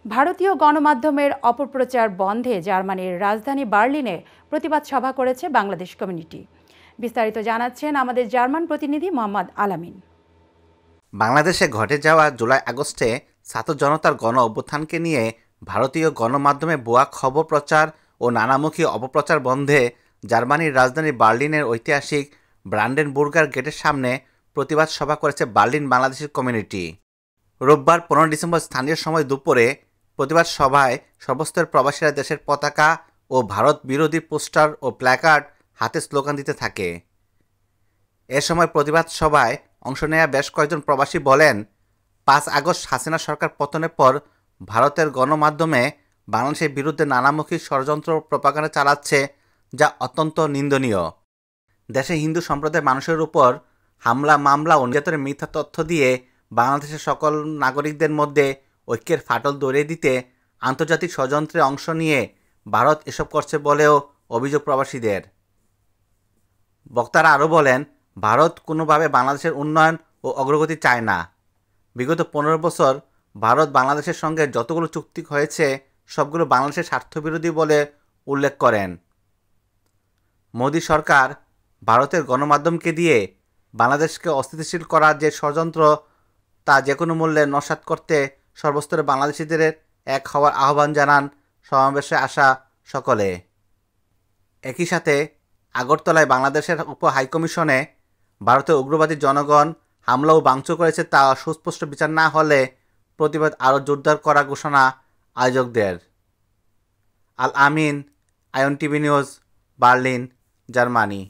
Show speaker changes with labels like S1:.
S1: ভারতীয় গণমাধ্যমের অপপ্রচার বন্ধে জার্মানির রাজধানী বার্লিনে প্রতিবাদ সভা করেছে বাংলাদেশ কমিউনিটি। বিস্তারিত জানাচ্ছেন আমাদের জার্মান প্রতিনিধি মোহাম্মদ আলামিন।
S2: বাংলাদেশে ঘটে যাওয়া জুলাই আগস্টে ছাত্র জনতার গণ অভ্যুত্থানকে নিয়ে ভারতীয় গণমাধ্যমে ভুয়া খবর প্রচার ও নানামুখী অপপ্রচার বন্ধে জার্মানির রাজধানী বার্লিনের ঐতিহাসিক ব্রান্ডেনবুর্গার গেটের সামনে প্রতিবাদ সভা করেছে বার্লিন বাংলাদেশের কমিউনিটি। রোববার 15 ডিসেম্বর স্থানীয় সময় দুপুরে প্রতিবাদ সভায় সর্বস্তরের প্রবাসীরা দেশের পতাকা ও ভারত বিরোধী পোস্টার ও প্ল্যাকার্ড হাতে স্লোগান দিতে থাকে। এ সময় প্রতিবাদ সভায় অংশ নেওয়া বেশ কয়েকজন প্রবাসী বলেন, 5 আগস্ট হাসিনা সরকার পতনের পর ভারতের গণমাধ্যমে বাংলাদেশের বিরুদ্ধে নানামুখী ষড়যন্ত্র প্রপাগান্ডা চালাচ্ছে, যা অত্যন্ত নিন্দনীয়। দেশে হিন্দু সম্প্রদায়ের মানুষের উপর হামলা, মামলা ও নির্যাতনের মিথ্যা তথ্য দিয়ে বাংলাদেশের সকল নাগরিকদের মধ্যে ঐক্যের ফাটল ধরিয়ে দিতে আন্তর্জাতিক ষড়যন্ত্রে অংশ নিয়ে ভারত এসব করছে বলেও অভিযোগ প্রবাসীদের। বক্তারা আরও বলেন, ভারত কোনোভাবে বাংলাদেশের উন্নয়ন ও অগ্রগতি চায় না। বিগত 15 বছর ভারত বাংলাদেশের সঙ্গে যতগুলো চুক্তি হয়েছে সবগুলো বাংলাদেশের স্বার্থবিরোধী বলে উল্লেখ করেন। মোদী সরকার ভারতের গণমাধ্যমকে দিয়ে বাংলাদেশকে অস্থিতিশীল করার যে ষড়যন্ত্র, তা যে কোনো মূল্যে নস্যাৎ করতে সর্বস্তরে বাংলাদেশিদের এক হওয়ার আহ্বান জানান সমাবেশে আসা সকলে। একই সাথে আগরতলায় বাংলাদেশের উপ হাইকমিশনে ভারতের উগ্রবাদী জনগণ হামলা ও ভাঙচুর করেছে, তা সুস্পষ্ট বিচার না হলে প্রতিবাদ আরও জোরদার করা ঘোষণা আয়োজকদের। Al Amin, Ayon TV news, Berlin, Germany.